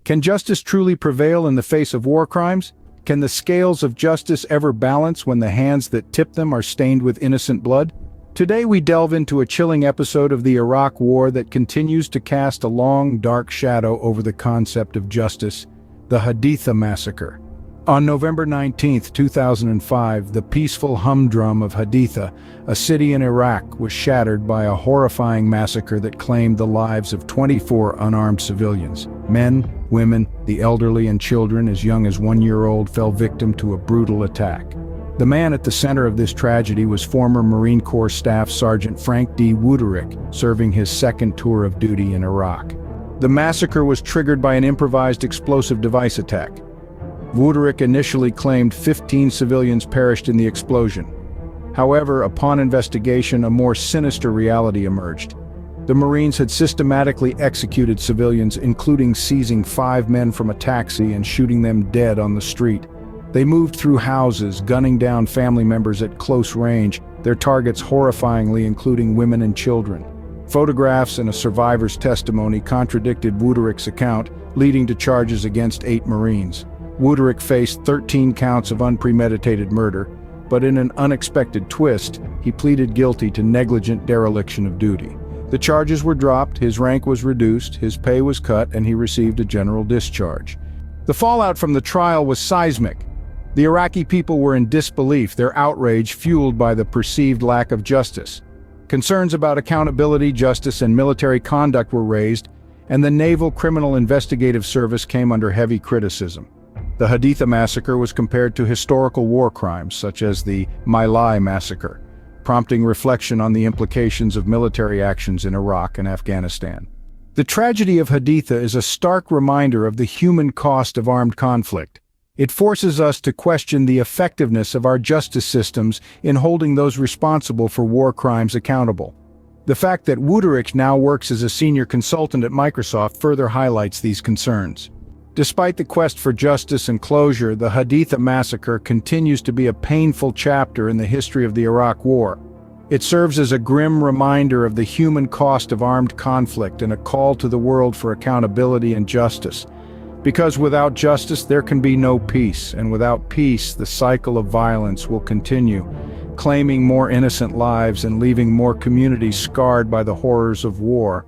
Can justice truly prevail in the face of war crimes? Can the scales of justice ever balance when the hands that tip them are stained with innocent blood? Today we delve into a chilling episode of the Iraq War that continues to cast a long, dark shadow over the concept of justice, the Haditha massacre. On November 19, 2005, the peaceful humdrum of Haditha, a city in Iraq, was shattered by a horrifying massacre that claimed the lives of 24 unarmed civilians. Men, women, the elderly, and children as young as 1 year old fell victim to a brutal attack. The man at the center of this tragedy was former Marine Corps Staff Sergeant Frank D. Wuterich, serving his second tour of duty in Iraq. The massacre was triggered by an improvised explosive device attack. Wuterich initially claimed 15 civilians perished in the explosion. However, upon investigation, a more sinister reality emerged. The Marines had systematically executed civilians, including seizing 5 men from a taxi and shooting them dead on the street. They moved through houses, gunning down family members at close range, their targets horrifyingly including women and children. Photographs and a survivor's testimony contradicted Wuterich's account, leading to charges against 8 Marines. Wuterich faced 13 counts of unpremeditated murder, but in an unexpected twist, he pleaded guilty to negligent dereliction of duty. The charges were dropped, his rank was reduced, his pay was cut, and he received a general discharge. The fallout from the trial was seismic. The Iraqi people were in disbelief, their outrage fueled by the perceived lack of justice. Concerns about accountability, justice, and military conduct were raised, and the Naval Criminal Investigative Service came under heavy criticism. The Haditha massacre was compared to historical war crimes, such as the My Lai massacre, prompting reflection on the implications of military actions in Iraq and Afghanistan. The tragedy of Haditha is a stark reminder of the human cost of armed conflict. It forces us to question the effectiveness of our justice systems in holding those responsible for war crimes accountable. The fact that Wuterich now works as a senior consultant at Microsoft further highlights these concerns. Despite the quest for justice and closure, the Haditha massacre continues to be a painful chapter in the history of the Iraq War. It serves as a grim reminder of the human cost of armed conflict and a call to the world for accountability and justice. Because without justice, there can be no peace, and without peace, the cycle of violence will continue, claiming more innocent lives and leaving more communities scarred by the horrors of war.